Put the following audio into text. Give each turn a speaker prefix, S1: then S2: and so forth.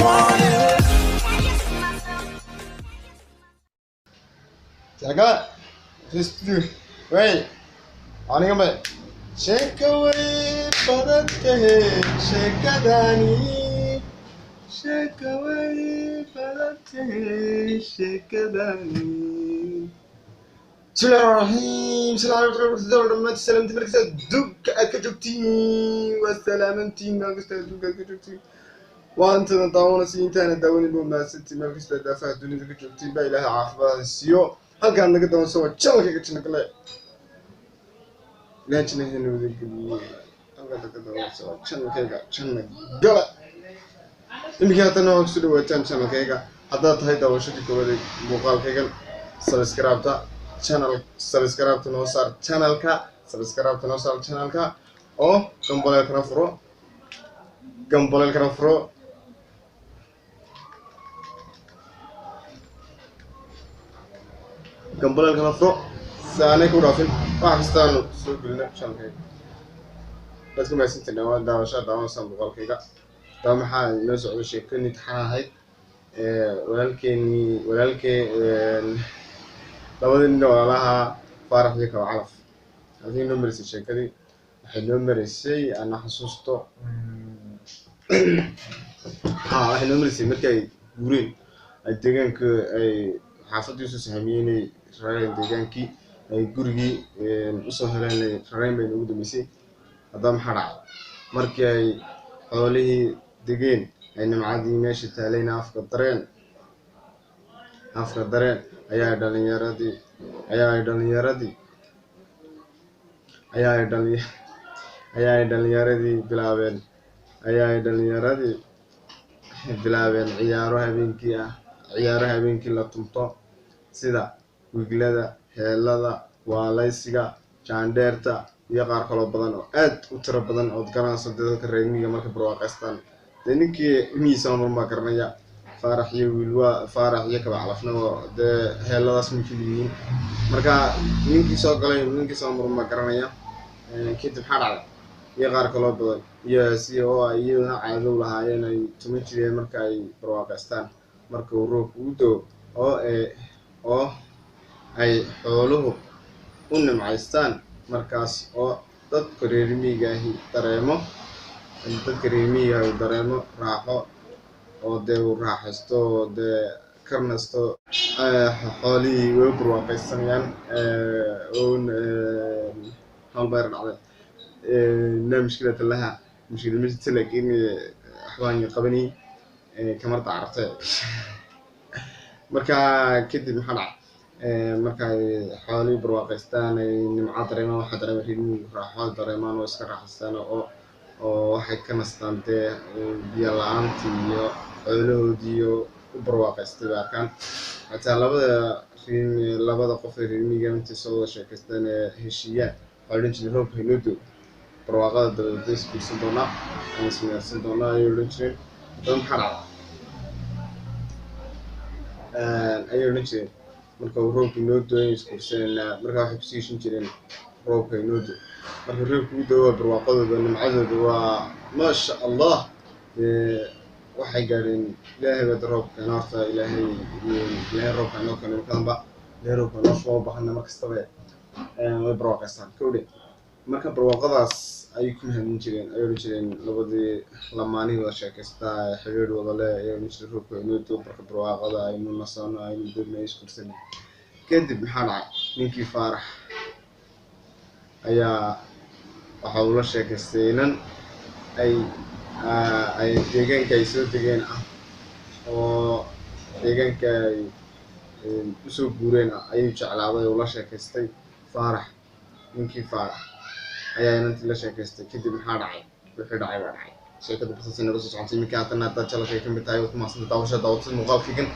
S1: want it.
S2: Jaga, just do. Wait, aniga ma. Shekaway badante, shekadani. Shekaway badante, shekadani. Bismillahirrahmanirrahim. Assalamualaikum warahmatullahi wabarakatuh. Duk akajukti wasalamanti nagasta duk akajukti. وأنت نطاونا سينتان داوني بوما ستي ما فيش دافع الدنيا ذيك جبتي باي لها عافبا السيو هل كان نقدر نسوي تشالك كتشنا كلا لا تشنا هنا ذيك هل كان نقدر نسوي تشنا كيكا تشنا قلا يمكن أتنا نقصد وتشنا تشنا كيكا حتى تهيد وشكل كوري مقال كيكا سبسكرايب تا channel سبسكرايب تنوصل channel كا سبسكرايب تنوصل channel كا أو كمبلا الكرافرو قنبلة الكنفرو ساني كورافين باكستان سوق لنا شانكي بس كم يسنت النوال داون صندوق الكيكا دام حال نزع وشي كني تحاهي ولكن لابد إنه لها فارح ذيك وعرف هذه نمرس الشيء كذي الحين نمرس الشيء أنا حسوسته الحين نمرس مركي قورين الدجان كأي حافظ يوسف هميني رأي دجانكي أي قرقي أصله هلا رأي بين وجود مسي هذا محرع مركي حوله دجين أين معادي ماشي تالينا أفكار الدرين أيا دلنياردي بلابين عيارها بينكي لا تمطو سيدا ويقلدا هيلada waalaysiga jaandeerta iyo qaar kale badan oo aad u tiro badan oo garanaysa dadka reemiga marka barwaaqaystaan ninkii miisaan ma garanaya faarax iyo wiilwa faarax iyo kaba calafnimo de heeladaas mifiliin marka ninkii soo galay ninkii soo ma garanaya kadib xaraad iyo qaar kale badan iyo si oo ay caado lahaayeen ay tuma jireen marka ay barwaaqaystaan marka uu roobku u doo oo ay xooluhu u nimcaystaan markaas oo dadka reer miyiga dareemo raaxo oo de uu raaxaysto de karnasto xoolihii way barwaaqaysanayaan hal bayr dhacday لا مشكلة لها مشكلة لكن أحواني قبني كمرة عرفتها مركا كده محلع مركا حوالي برواقستان نمعات ريمان واحد ريمان راحات دريمان ويسكر راحستان أو واحد كنستان ده بيالان تيو علو ديو برواقستان كان حتى لابد قفل ريمي جامد تسوي شكستان هشية قالين جنوب هنودو برواقات ديس بيسندونا اسمه سندونا يولنشين دم حرام يولنشين marka roobku noo dooyay iskuursanayna marka wax xibsiishin jireen roobka noo doo marka roobku doo barwaaqadooda nimcadooda waa ma sha Allah waxay gaareen ilaahay wada roobka naarta ilaahay roobka noo keenay kanba roobka noo soo baxna markasta way barwaaqaystaan kowdhe marka barwaaqadaas ay ku mahadin jireen labadii lamaanihi wada sheekaysta xiriir wada leh iyo nishir roobka inuu doo barka barwaaqada ay nasano ay dibna iskursan kadib maxaa dhacay ninkii faarax ayaa waxa uu la sheekaystay inan ay deegaanka ay soo degeen oo deegaanka ay u soo guureen ayuu jeclaaday oo la sheekaystay faarax ninkii faarax ayaa inantii la sheekaystay kadib maxaa dhacay wixii dhacay baa dhacay sheekada basasina la soo socotay markii aad tan channel-ka ka mid tahay oo ku maasanta daawashada muuqaalkiigan